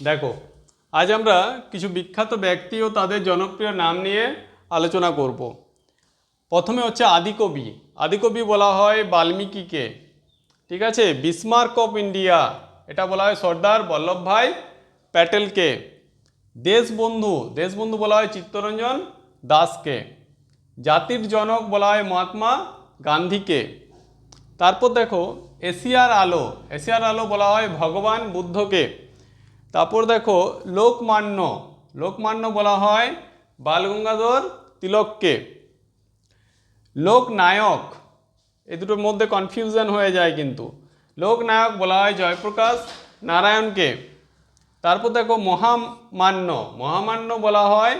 দেখো, আজ আমরা কিছু বিখ্যাত ব্যক্তি ও তাদের জনপ্রিয় নাম নিয়ে আলোচনা করব। প্রথমে হচ্ছে আদিকবি। আদিকবি বলা হয় বাল্মীকিকে, ঠিক আছে। বিসমার্ক অফ ইন্ডিয়া, এটা বলা হয় সর্দার বল্লভভাই প্যাটেলকে। দেশবন্ধু, দেশবন্ধু বলা হয় চিত্তরঞ্জন দাসকে। জাতির জনক বলা হয় মহাত্মা গান্ধীকে। তারপর দেখো এশিয়ার আলো, এশিয়ার আলো বলা হয় ভগবান বুদ্ধকে। তারপর দেখো লোকমান্য, লোকমান্য বলা হয় বালগঙ্গাধর তিলককে। লোকনায়ক, এই দুটোর মধ্যে কনফিউশন হয়ে যায় কিন্তু। লোকনায়ক বলা হয় জয়প্রকাশ নারায়ণকে। তারপর দেখো মহামান্য, মহামান্য বলা হয়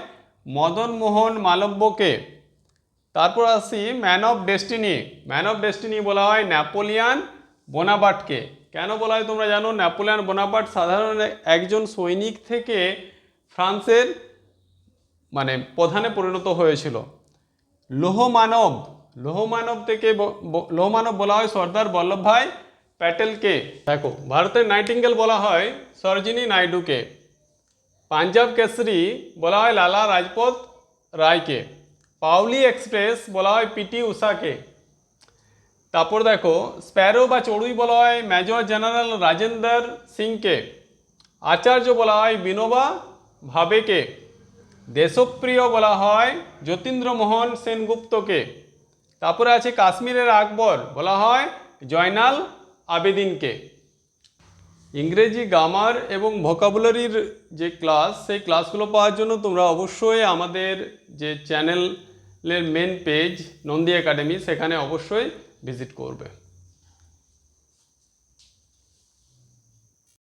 মদন মোহন মালব্যকে। তারপর আসি man of destiny, man of destiny বলা হয় নেপোলিয়ান বোনাপার্টকে। কেন বলা হয় তোমরা জানো? নেপোলিয়ান বোনাপার্ট সাধারণ একজন সৈনিক থেকে ফ্রান্সের প্রধানে পরিণত হয়েছিল। লৌহমানব, লৌহমানব থেকে লৌহমানব বলা হয় সর্দার বল্লভভাই প্যাটেলকে। দেখো ভারতের নাইটিঙ্গেল বলা হয় সরোজিনী নাইডুকে। পাঞ্জাব কেসরি বলা হয় লালা রাজপথ রায়কে। পাউলি এক্সপ্রেস বলা হয় পিটি উষাকে। তারপর দেখো স্প্যারো বা চড়ুই বলা হয় মেজর জেনারেল রাজেন্দ্র সিংকে। আচার্য বলা হয় বিনোবা ভাবেকে। দেশপ্রিয় বলা হয় যতীন্দ্রমোহন সেনগুপ্তকে। তারপরে আছে কাশ্মীরের আকবর বলা হয় জয়নাল আবেদিনকে। ইংরেজি গ্রামার এবং ভোকাবুলারির যে ক্লাস, সেই ক্লাসগুলো পাওয়ার জন্য তোমরা অবশ্যই আমাদের যে চ্যানেলের মেন পেজ নন্দী একাডেমি, সেখানে অবশ্যই ভিজিট করবে।